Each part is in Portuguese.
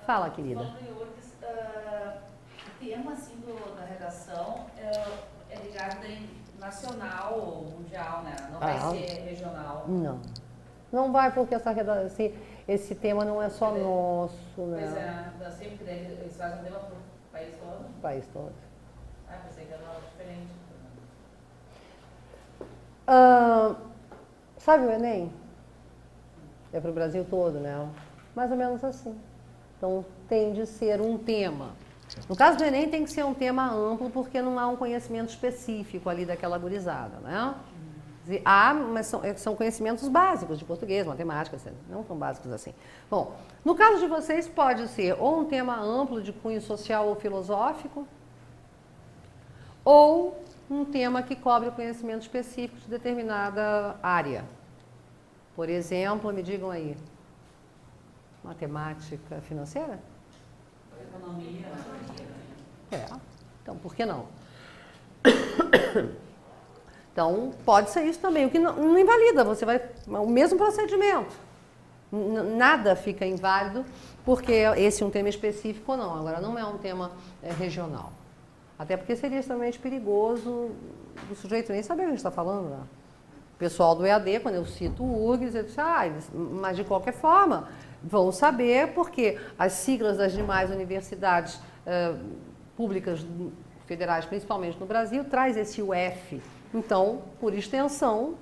Fala, querida. Falando em URGS, o tema assim, da redação é ligado em nacional ou mundial, né? Não vai ser regional. Não. Não vai, porque esse tema não é só nosso, né? Pois é, sempre que eles fazem um tema para o país todo. País todo. Ah, pensei que era diferente. Sabe o Enem? É para o Brasil todo, né? Mais ou menos assim. Então, tem de ser um tema. No caso do Enem, tem que ser um tema amplo, porque não há um conhecimento específico ali daquela gurizada, né? Há, mas são conhecimentos básicos de português, matemática, não tão básicos assim. Bom, no caso de vocês, pode ser ou um tema amplo de cunho social ou filosófico, ou um tema que cobre o conhecimento específico de determinada área. Por exemplo, me digam aí, matemática financeira? Economia. Então por que não? Então, pode ser isso também, o que não invalida, você vai, o mesmo procedimento. Nada fica inválido, porque esse é um tema específico ou não, agora não é um tema regional. Até porque seria extremamente perigoso do sujeito nem saber o que a gente está falando, né? O pessoal do EAD, quando eu cito o URGS, eu disse, mas de qualquer forma, vão saber, porque as siglas das demais universidades públicas federais, principalmente no Brasil, traz esse UF. Então, por extensão,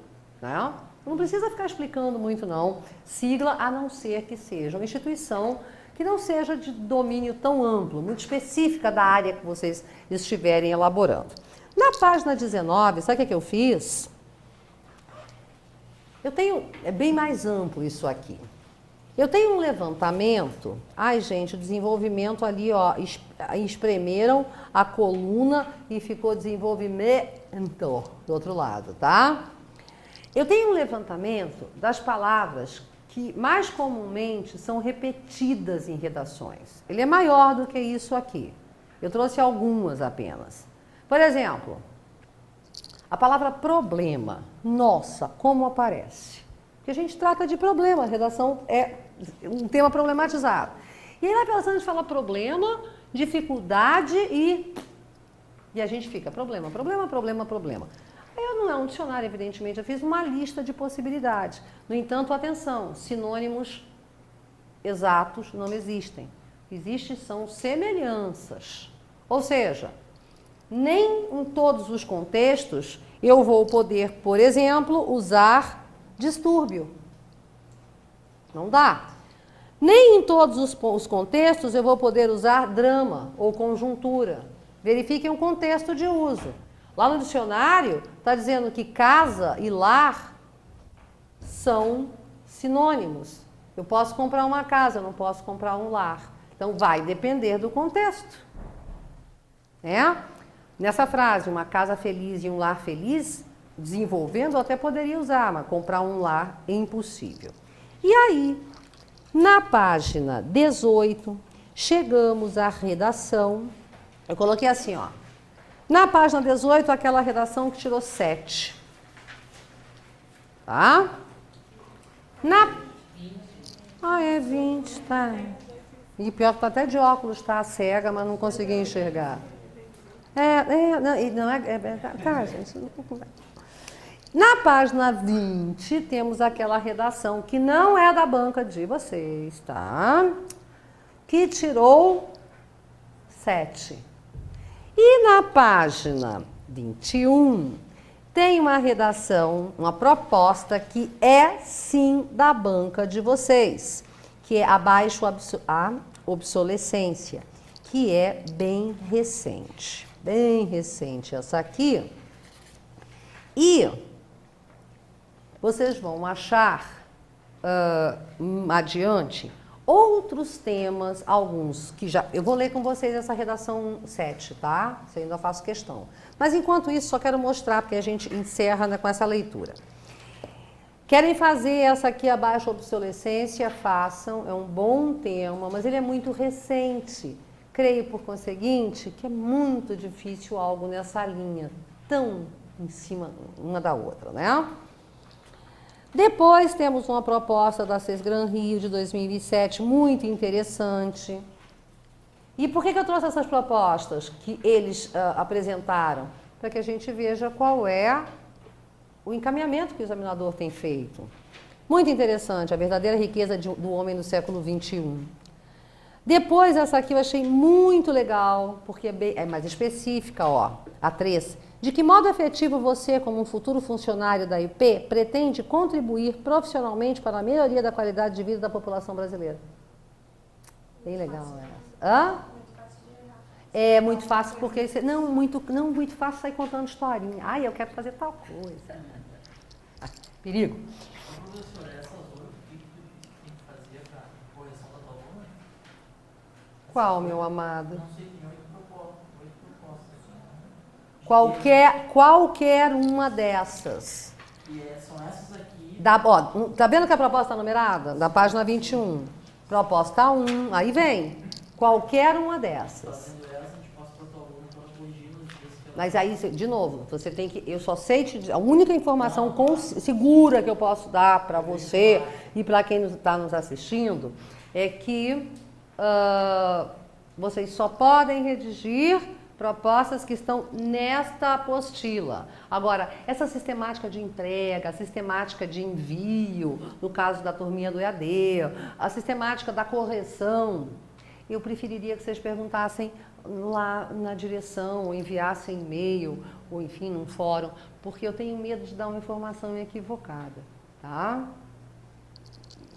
né? Não precisa ficar explicando muito, não. Sigla, a não ser que seja uma instituição que não seja de domínio tão amplo, muito específica da área que vocês estiverem elaborando. Na página 19, sabe o que eu fiz? É bem mais amplo isso aqui. Eu tenho um levantamento, gente, o desenvolvimento ali, ó, espremeram a coluna e ficou desenvolvimento do outro lado, tá? Eu tenho um levantamento das palavras que mais comumente são repetidas em redações. Ele é maior do que isso aqui. Eu trouxe algumas apenas. Por exemplo, a palavra problema. Nossa, como aparece? Porque a gente trata de problema, a redação é um tema problematizado. E aí lá pela a gente fala problema, dificuldade e a gente fica problema. Eu não é um dicionário, evidentemente, eu fiz uma lista de possibilidades. No entanto, atenção, sinônimos exatos não existem. São semelhanças. Ou seja, nem em todos os contextos eu vou poder, por exemplo, usar distúrbio. Não dá. Nem em todos os contextos eu vou poder usar drama ou conjuntura. Verifiquem o contexto de uso. Lá no dicionário está dizendo que casa e lar são sinônimos. Eu posso comprar uma casa, eu não posso comprar um lar. Então vai depender do contexto. Nessa frase, uma casa feliz e um lar feliz, desenvolvendo, eu até poderia usar, mas comprar um lar é impossível. E aí, na página 18, chegamos à redação. Eu coloquei assim, ó. Na página 18, aquela redação que tirou 7. Tá? É 20, tá. E pior que tá até de óculos, tá? Cega, mas não consegui enxergar. Tá, gente. Na página 20, temos aquela redação que não é da banca de vocês, tá? Que tirou 7. E na página 21, tem uma redação, uma proposta que é sim da banca de vocês, que é abaixo a obsolescência, que é bem recente essa aqui. E vocês vão achar adiante outros temas, alguns que já... Eu vou ler com vocês essa redação 7, tá? Isso eu ainda faço questão. Mas enquanto isso, só quero mostrar, porque a gente encerra com essa leitura. Querem fazer essa aqui abaixo obsolescência? Façam, é um bom tema, mas ele é muito recente. Creio, por conseguinte, que é muito difícil algo nessa linha, tão em cima uma da outra, né? Depois temos uma proposta da CESGRAN Rio de 2007, muito interessante, E por que eu trouxe essas propostas que eles apresentaram? Para que a gente veja qual é o encaminhamento que o examinador tem feito. Muito interessante, a verdadeira riqueza do homem do século XXI. Depois, essa aqui eu achei muito legal, porque é mais específica, ó, a 3. De que modo efetivo você, como um futuro funcionário da IP, pretende contribuir profissionalmente para a melhoria da qualidade de vida da população brasileira? Bem legal essa. Hã? É muito fácil porque você, não muito fácil sair contando historinha. Ai, eu quero fazer tal coisa. Perigo. Professora, essas 8 que tem que fazer para correção da tua aluna? Qual, meu amado? Não sei, tem 8 propostas. Qualquer uma dessas. E são essas aqui. Tá vendo que a proposta está numerada? Da página 21. Proposta 1, aí vem. Qualquer uma dessas. Fazendo essa, a gente passa para a tua aluna para ela corrigir nos dias que ela... Mas aí, de novo, você tem que... Eu só sei te dizer... A única informação segura que eu posso dar para você e para quem está nos assistindo é que vocês só podem redigir propostas que estão nesta apostila. Agora, essa sistemática de entrega, a sistemática de envio, no caso da turminha do EAD, a sistemática da correção, eu preferiria que vocês perguntassem lá na direção, ou enviassem e-mail, ou enfim, num fórum, porque eu tenho medo de dar uma informação equivocada, tá?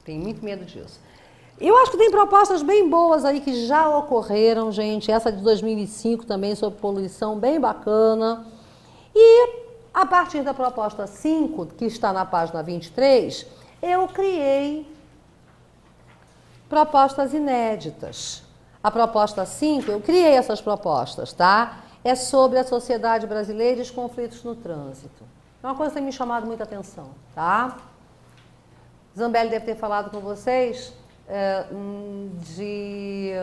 Tenho muito medo disso. Eu acho que tem propostas bem boas aí que já ocorreram, gente. Essa de 2005 também sobre poluição, bem bacana. E a partir da proposta 5, que está na página 23, eu criei propostas inéditas. A proposta 5, eu criei essas propostas, tá? É sobre a sociedade brasileira e os conflitos no trânsito. É uma coisa que tem me chamado muita atenção, tá? Zambelli deve ter falado com vocês de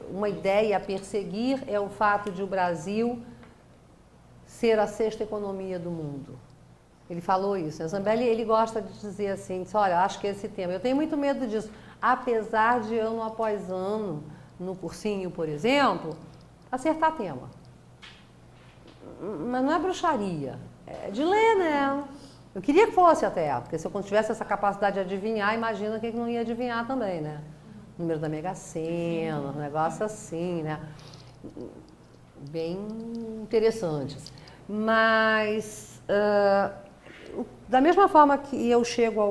uma ideia a perseguir, é o fato de o Brasil ser a 6ª economia do mundo. Ele falou isso, né? Zambelli, ele gosta de dizer assim, olha, acho que esse tema, eu tenho muito medo disso, apesar de ano após ano, no cursinho, por exemplo, acertar tema. Mas não é bruxaria, é de ler, né? Eu queria que fosse até, porque se eu tivesse essa capacidade de adivinhar, imagina quem não ia adivinhar também, né? O número da Mega Sena, um negócio assim, né? Bem interessantes. Mas, da mesma forma que eu chego a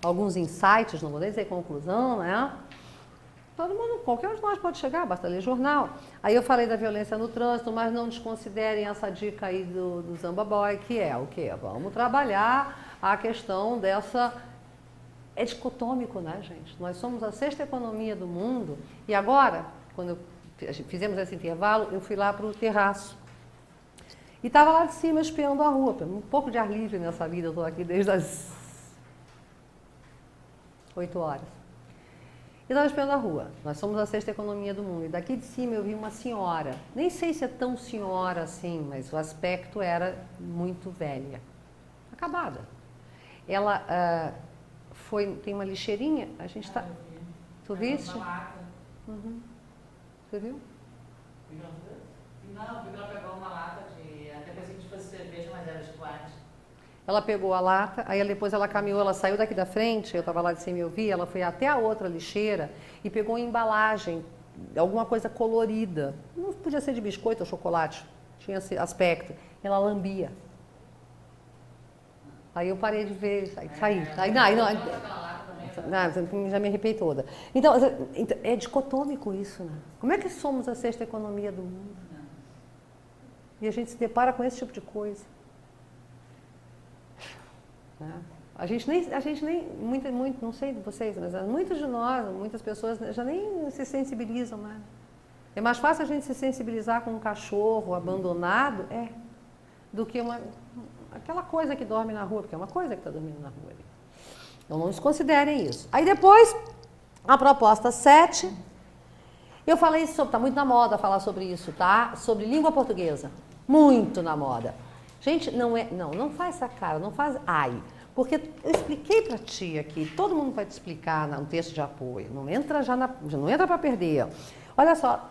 alguns insights, não vou nem dizer conclusão, né? Todo mundo, qualquer um de nós pode chegar, basta ler jornal. Aí eu falei da violência no trânsito, mas não desconsiderem essa dica aí do Zamba Boy, que é o quê? Vamos trabalhar a questão dessa... É dicotômico, né, gente? Nós somos a 6ª economia do mundo e agora, quando fizemos esse intervalo, eu fui lá para o terraço. E estava lá de cima espiando a rua, um pouco de ar livre nessa vida, eu estou aqui desde as 8 horas. E estava espiando a rua. Nós somos a 6ª economia do mundo. E daqui de cima eu vi uma senhora. Nem sei se é tão senhora assim, mas o aspecto era muito velha. Acabada. Ela tem uma lixeirinha. A gente está... Tu viste? Uhum. Você viu? Não, porque ela pegou uma lata de... Até pensei que fosse cerveja, mas era de chocolate. Ela pegou a lata, aí depois ela caminhou, ela saiu daqui da frente, eu estava lá de cima e eu vi, ela foi até a outra lixeira e pegou uma embalagem, alguma coisa colorida. Não podia ser de biscoito ou chocolate, tinha esse aspecto. Ela lambia. Aí eu parei de ver, saí. Já me arrepiei toda. Então, é dicotômico isso, né? Como é que somos a 6ª economia do mundo? E a gente se depara com esse tipo de coisa. A gente nem muito, não sei de vocês, mas muitos de nós, muitas pessoas já nem se sensibilizam mais. É mais fácil a gente se sensibilizar com um cachorro abandonado, do que aquela coisa que dorme na rua, porque é uma coisa que está dormindo na rua ali. Então não desconsiderem isso. Aí depois, a proposta 7, eu falei sobre, está muito na moda falar sobre isso, tá? Sobre língua portuguesa, muito na moda. Gente, não faz essa cara, não faz ai. Porque eu expliquei para ti aqui, todo mundo vai te explicar no texto de apoio, não entra não entra para perder. Olha só,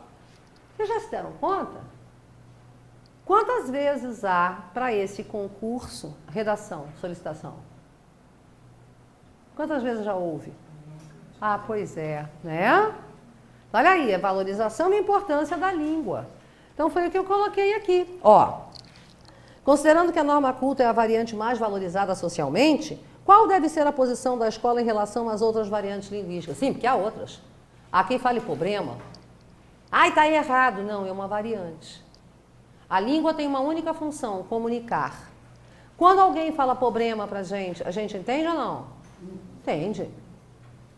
vocês já se deram conta? Quantas vezes há para esse concurso redação, solicitação? Quantas vezes já houve? Ah, pois é, né? Olha aí, a valorização e a importância da língua. Então foi o que eu coloquei aqui. Ó, considerando que a norma culta é a variante mais valorizada socialmente, qual deve ser a posição da escola em relação às outras variantes linguísticas? Sim, porque há outras. Há quem fale problema. Ai, tá errado. Não, é uma variante. A língua tem uma única função, comunicar. Quando alguém fala problema pra gente, a gente entende ou não? Entende.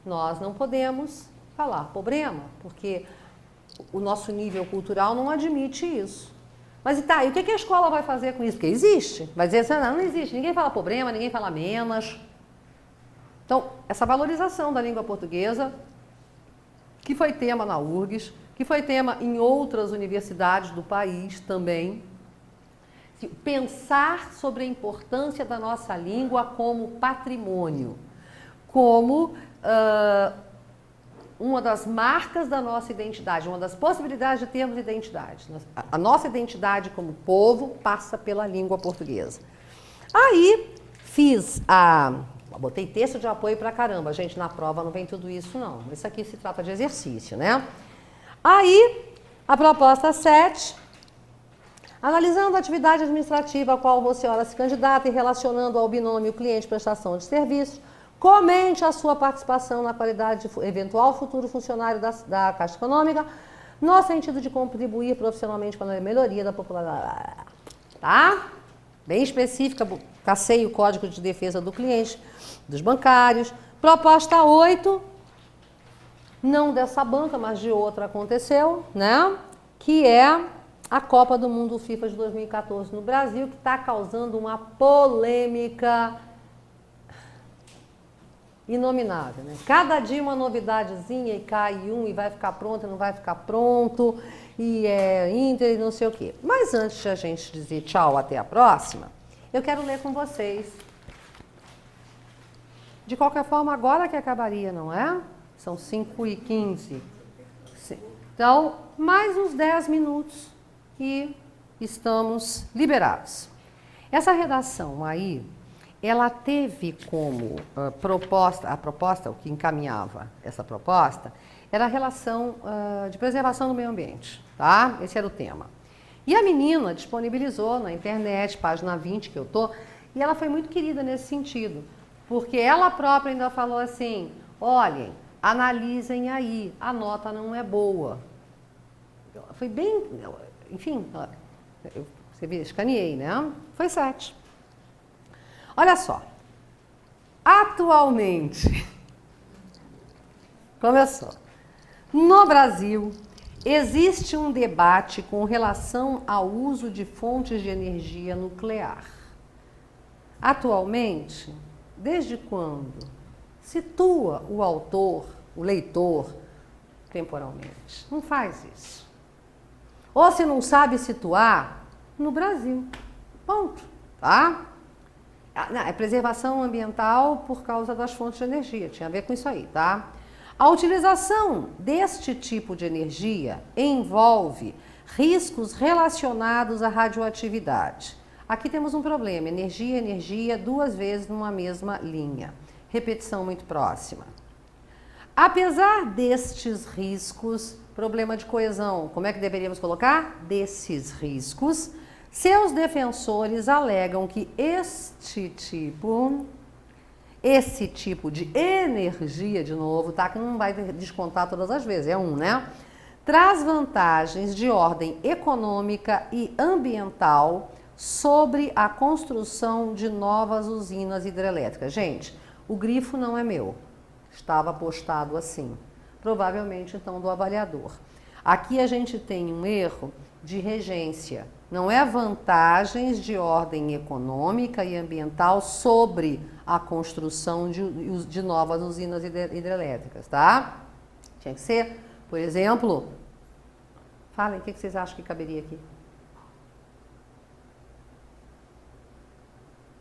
Nós não podemos falar problema, porque o nosso nível cultural não admite isso. Mas e tá, e o que a escola vai fazer com isso? Porque existe. Vai dizer assim, não existe. Ninguém fala problema, ninguém fala menos. Então, essa valorização da língua portuguesa, que foi tema na URGS, que foi tema em outras universidades do país também. Pensar sobre a importância da nossa língua como patrimônio, como uma das marcas da nossa identidade, uma das possibilidades de termos identidade. A nossa identidade como povo passa pela língua portuguesa. Aí, botei texto de apoio pra caramba. Gente, na prova não vem tudo isso, não. Isso aqui se trata de exercício, né? Aí, a proposta 7, analisando a atividade administrativa a qual você ora se candidata e relacionando ao binômio cliente-prestação de serviços, comente a sua participação na qualidade de eventual futuro funcionário da Caixa Econômica, no sentido de contribuir profissionalmente para a melhoria da popularidade. Tá? Bem específica, cacei o Código de Defesa do Cliente, dos bancários. Proposta 8, não dessa banca, mas de outra aconteceu, né? Que é a Copa do Mundo FIFA de 2014 no Brasil, que está causando uma polêmica inominável, né? Cada dia uma novidadezinha e cai um e vai ficar pronto e não vai ficar pronto e é Inter e não sei o quê. Mas antes de a gente dizer tchau, até a próxima, eu quero ler com vocês. De qualquer forma, agora que acabaria, não é? São 5h15. Então, mais uns 10 minutos e estamos liberados. Essa redação aí, ela teve como a proposta, o que encaminhava essa proposta, era a relação de preservação do meio ambiente, tá? Esse era o tema. E a menina disponibilizou na internet, página 20 que eu tô, e ela foi muito querida nesse sentido, porque ela própria ainda falou assim, olhem, analisem aí, a nota não é boa. Foi bem, enfim, você viu, escaneei, né? Foi 7. Olha só, atualmente, começou, no Brasil, existe um debate com relação ao uso de fontes de energia nuclear. Atualmente, desde quando? Situa o autor, o leitor, temporalmente. Não faz isso. Ou se não sabe situar, no Brasil. Ponto. Tá? Não, é preservação ambiental por causa das fontes de energia. Tinha a ver com isso aí, tá? A utilização deste tipo de energia envolve riscos relacionados à radioatividade. Aqui temos um problema, energia, 2 vezes numa mesma linha. Repetição muito próxima. Apesar destes riscos, problema de coesão, como é que deveríamos colocar? Desses riscos, seus defensores alegam que esse tipo de energia, de novo, tá? Que não vai descontar todas as vezes, é né? Traz vantagens de ordem econômica e ambiental sobre a construção de novas usinas hidrelétricas. Gente, o grifo não é meu, estava postado assim, provavelmente então do avaliador. Aqui a gente tem um erro de regência, não é vantagens de ordem econômica e ambiental sobre a construção de novas usinas hidrelétricas, tá? Tinha que ser, por exemplo, falem, o que vocês acham que caberia aqui?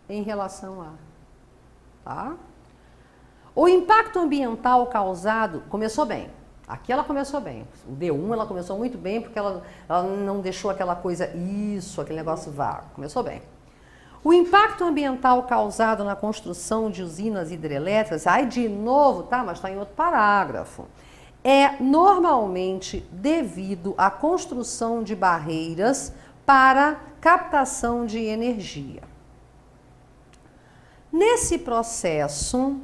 Em relação a... Tá? O impacto ambiental causado, começou bem. Aqui ela começou bem. O D1 ela começou muito bem porque ela não deixou aquela coisa, aquele negócio vago. Começou bem. O impacto ambiental causado na construção de usinas hidrelétricas, de novo, tá? Mas está em outro parágrafo. É normalmente devido à construção de barreiras para captação de energia. Nesse processo,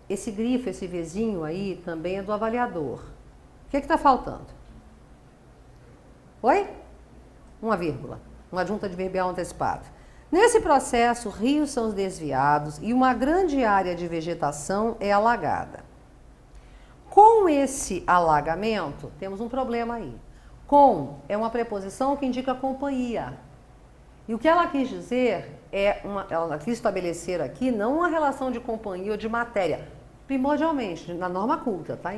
esse grifo, esse Vzinho aí, também é do avaliador. O que está faltando? Oi? Uma vírgula. Uma adjunta adverbial antecipada. Nesse processo, rios são desviados e uma grande área de vegetação é alagada. Com esse alagamento, temos um problema aí. Com é uma preposição que indica companhia. E o que ela quis dizer ela quis estabelecer aqui não uma relação de companhia ou de matéria, primordialmente, na norma culta, tá?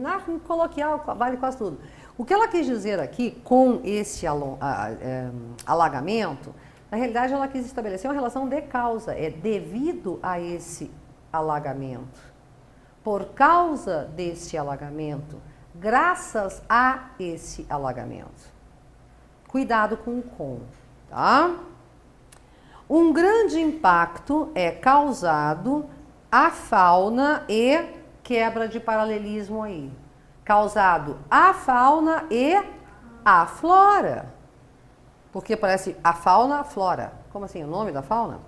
Na coloquial vale quase tudo. O que ela quis dizer aqui com esse alagamento, na realidade ela quis estabelecer uma relação de causa, é devido a esse alagamento, por causa desse alagamento, graças a esse alagamento. Cuidado com o com, tá? Um grande impacto é causado à fauna e quebra de paralelismo aí. Causado à fauna e à flora. Porque parece a fauna, a flora. Como assim? O nome da fauna?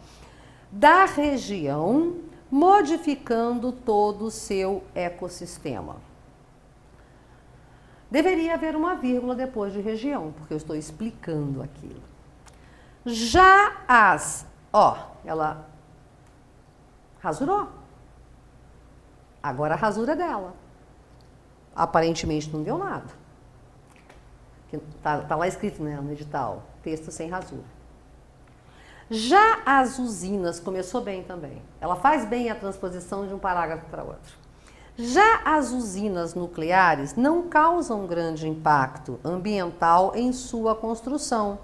Da região, modificando todo o seu ecossistema. Deveria haver uma vírgula depois de região, porque eu estou explicando aquilo. Já ela rasurou. Agora a rasura é dela. Aparentemente não deu nada. Tá lá escrito, né, no edital, texto sem rasura. Já as usinas, começou bem também. Ela faz bem a transposição de um parágrafo para outro. Já as usinas nucleares não causam grande impacto ambiental em sua construção,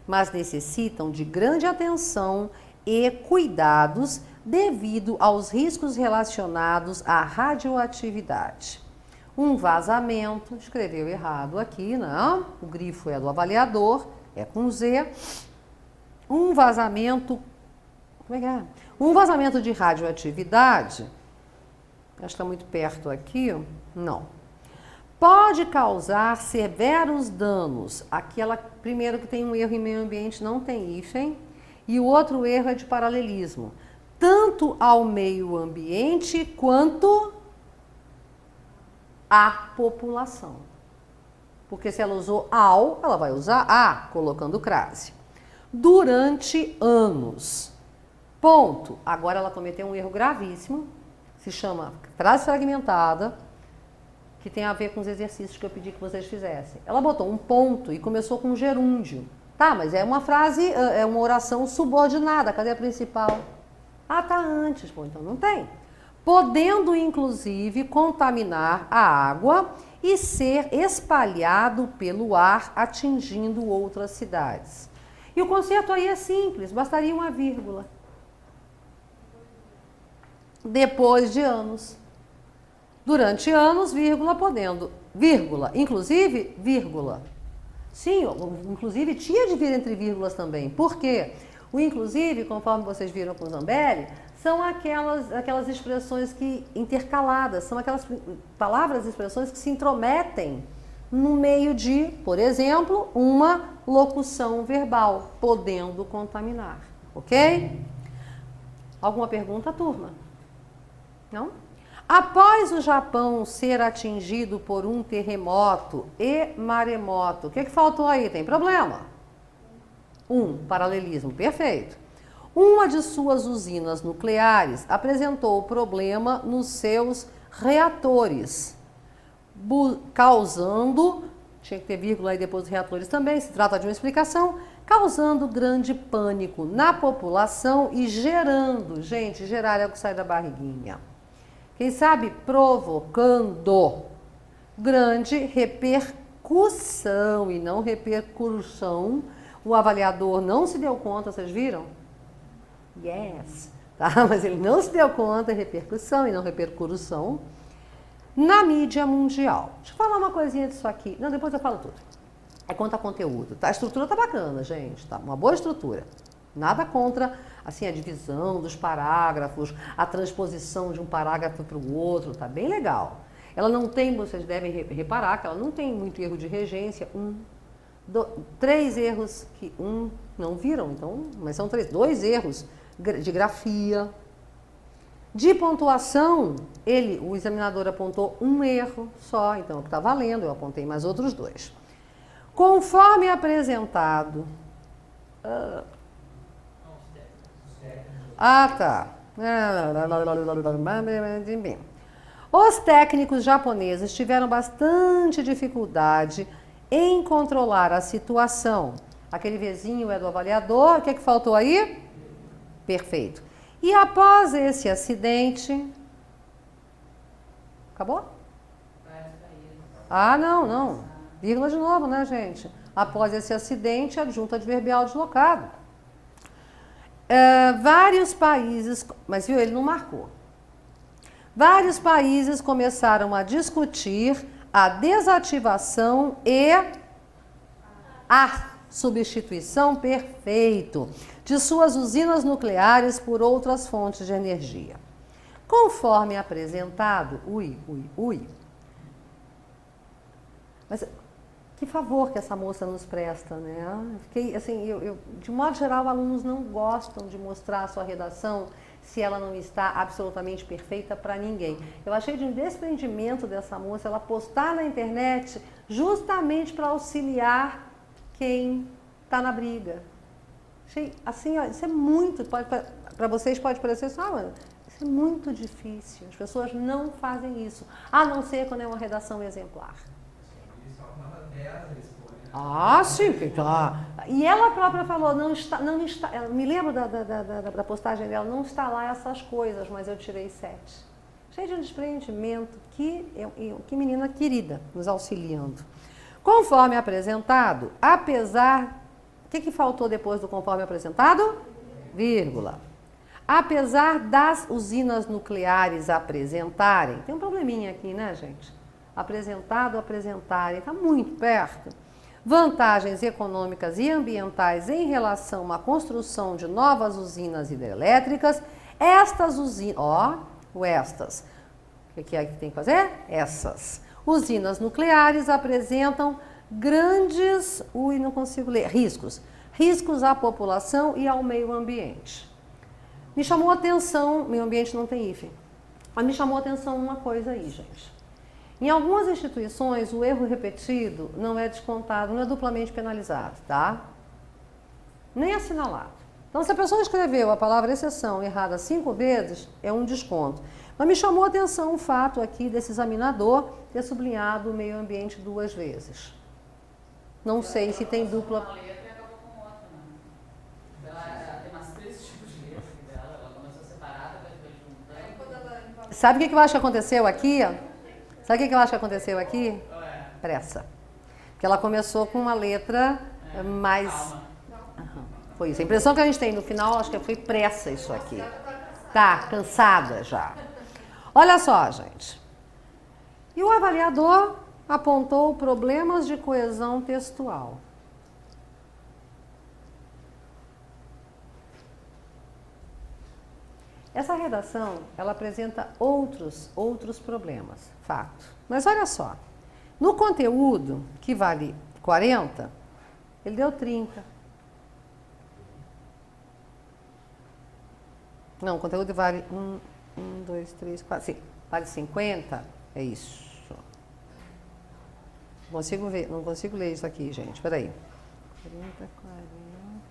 mas necessitam de grande atenção e cuidados devido aos riscos relacionados à radioatividade. Um vazamento, escreveu errado aqui, não? O grifo é do avaliador, é com Z. Um vazamento, como é que é? Um vazamento de radioatividade, acho que está muito perto aqui, não. Pode causar severos danos. Aquela, primeiro que tem um erro em meio ambiente, não tem hífen, e o outro erro é de paralelismo. Tanto ao meio ambiente quanto à população. Porque se ela usou ao, ela vai usar a, colocando crase. Durante anos. Ponto. Agora ela cometeu um erro gravíssimo, se chama frase fragmentada, que tem a ver com os exercícios que eu pedi que vocês fizessem. Ela botou um ponto e começou com um gerúndio. Tá, mas é uma frase, é uma oração subordinada. Cadê a principal? Ah, tá antes. Pô, então não tem. Podendo, inclusive, contaminar a água e ser espalhado pelo ar, atingindo outras cidades. E o conceito aí é simples, bastaria uma vírgula. Depois de anos. Durante anos, vírgula, podendo. Vírgula, inclusive, vírgula. Sim, inclusive tinha de vir entre vírgulas também. Por quê? O inclusive, conforme vocês viram com o Zambelli, são aquelas expressões que intercaladas, são aquelas palavras e expressões que se intrometem no meio de, por exemplo, uma locução verbal, podendo contaminar. Ok? Alguma pergunta, turma? Não? Após o Japão ser atingido por um terremoto e maremoto, o que faltou aí? Tem problema? Paralelismo, perfeito. Uma de suas usinas nucleares apresentou problema nos seus reatores, causando, tinha que ter vírgula aí depois dos reatores também, se trata de uma explicação, causando grande pânico na população e gerando, gente, gerar é o que sai da barriguinha. Quem sabe provocando grande repercussão e não repercussão. O avaliador não se deu conta, vocês viram? Yes. Tá? Mas ele não se deu conta, repercussão e não repercussão, na mídia mundial. Deixa eu falar uma coisinha disso aqui. Não, depois eu falo tudo. É quanto a conteúdo. Tá? A estrutura tá bacana, gente. Tá? Uma boa estrutura. Nada contra assim, a divisão dos parágrafos, a transposição de um parágrafo para o outro. Tá bem legal. Ela não tem, vocês devem reparar que ela não tem muito erro de regência. 3 erros que não viram, então, mas são 2 erros de grafia. De pontuação, o examinador apontou 1 erro só, então é o que está valendo, eu apontei mais outros 2. Conforme apresentado... tá. Os técnicos japoneses tiveram bastante dificuldade em controlar a situação. Aquele Vzinho é do avaliador, o que faltou aí? Perfeito. E após esse acidente... Acabou? Não. Vírgula de novo, né, gente? Após esse acidente, adjunto adverbial deslocado. Vários países... Mas viu, ele não marcou. Vários países começaram a discutir a desativação e a substituição, perfeito, de suas usinas nucleares por outras fontes de energia. Conforme apresentado, Mas que favor que essa moça nos presta, né? Fiquei, assim, de modo geral, alunos não gostam de mostrar a sua redação se ela não está absolutamente perfeita para ninguém. Eu achei de um desprendimento dessa moça ela postar na internet justamente para auxiliar quem está na briga. Achei, assim, ó, isso é muito, para vocês pode parecer assim, mano, isso é muito difícil, as pessoas não fazem isso, a não ser quando é uma redação exemplar. Sim, tá. E ela própria falou, não está, eu me lembro da postagem dela, não está lá essas coisas, mas eu tirei 7. Cheio de um desprendimento, que menina querida, nos auxiliando. Conforme apresentado, apesar... O que faltou depois do conforme apresentado? Vírgula. Apesar das usinas nucleares apresentarem... Tem um probleminha aqui, né, gente? Apresentado, apresentarem, está muito perto. Vantagens econômicas e ambientais em relação à construção de novas usinas hidrelétricas, estas usinas... estas. O que é que tem que fazer? Essas. Usinas nucleares apresentam grandes, não consigo ler, riscos à população e ao meio ambiente. Me chamou a atenção, meio ambiente não tem hífen, mas me chamou a atenção uma coisa aí, gente. Em algumas instituições, o erro repetido não é descontado, não é duplamente penalizado, tá? Nem assinalado. Então, se a pessoa escreveu a palavra exceção errada 5 vezes, é um desconto. Mas me chamou a atenção o fato aqui desse examinador ter sublinhado o meio ambiente 2 vezes. Não sei se tem dupla... Uma letra e acabou com outra, né? Ela tem umas 3 tipos de letra dela, ela começou separada, depois juntando. Sabe o que eu acho que aconteceu aqui? Sabe o que eu acho que aconteceu aqui? Pressa. Porque ela começou com uma letra mais... Foi isso. A impressão que a gente tem no final, acho que foi pressa isso aqui. Tá, cansada já. Olha só, gente. E o avaliador apontou problemas de coesão textual. Essa redação, ela apresenta outros problemas, fato. Mas olha só, no conteúdo, que vale 40, ele deu 30. Não, o conteúdo vale 1, 2, 3, 4, sim, vale 50, é isso. Não consigo ler isso aqui, gente, peraí. 30, 40,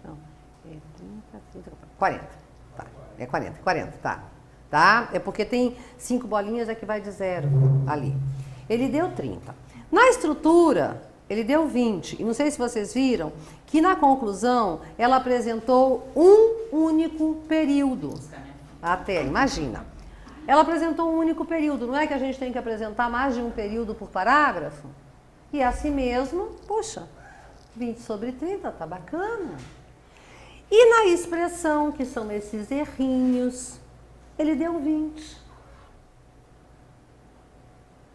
não, é 30, 30, 40, tá, é 40, tá? É porque tem 5 bolinhas, é que vai de 0 ali. Ele deu 30. Na estrutura, ele deu 20, e não sei se vocês viram, que na conclusão, ela apresentou um único período. Até, imagina. Ela apresentou um único período, não é que a gente tem que apresentar mais de um período por parágrafo? E assim mesmo, puxa, 20 sobre 30, tá bacana. E na expressão, que são esses errinhos, ele deu 20.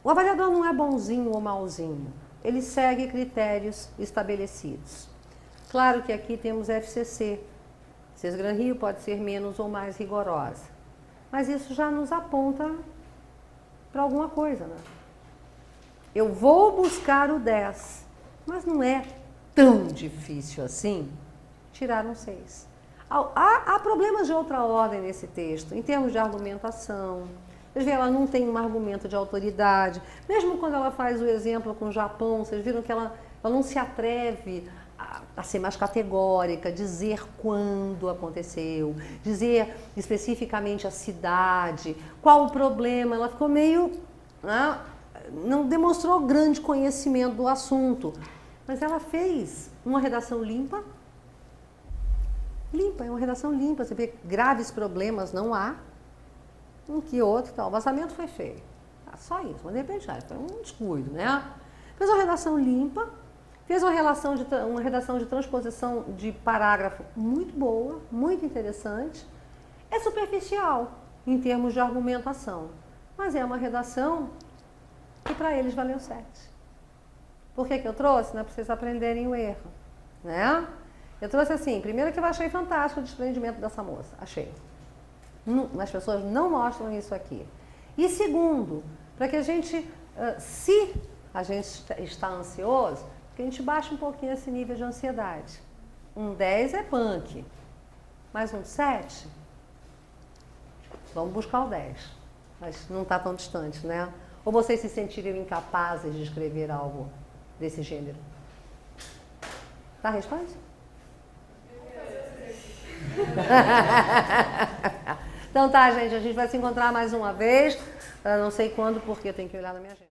O avaliador não é bonzinho ou malzinho, ele segue critérios estabelecidos. Claro que aqui temos FCC, CESGRAN Rio pode ser menos ou mais rigorosa, mas isso já nos aponta para alguma coisa, né? Eu vou buscar o 10, mas não é tão difícil assim tirar um 6. Há problemas de outra ordem nesse texto, em termos de argumentação. Vocês veem, ela não tem um argumento de autoridade. Mesmo quando ela faz o exemplo com o Japão, vocês viram que ela não se atreve a ser mais categórica, dizer quando aconteceu, dizer especificamente a cidade, qual o problema. Ela ficou meio... né, não demonstrou grande conhecimento do assunto, mas ela fez uma redação limpa. Limpa, é uma redação limpa. Você vê graves problemas, não há. Um que outro, tal. O vazamento foi feio. Só isso, mas de repente foi um descuido, né? Fez uma redação limpa, fez uma redação de transposição de parágrafo muito boa, muito interessante. É superficial em termos de argumentação, mas é uma redação que para eles valeu 7. Por que eu trouxe? Não é para vocês aprenderem o erro, né? Eu trouxe assim, primeiro que eu achei fantástico o desprendimento dessa moça, achei. As pessoas não mostram isso aqui. E segundo, para que a gente, se a gente está ansioso, que a gente baixe um pouquinho esse nível de ansiedade. Um 10 é punk, mas um 7, vamos buscar o 10. Mas não está tão distante, né? Ou vocês se sentiriam incapazes de escrever algo desse gênero? Tá a resposta? Então tá, gente, a gente vai se encontrar mais uma vez. Não sei quando, porque eu tenho que olhar na minha agenda.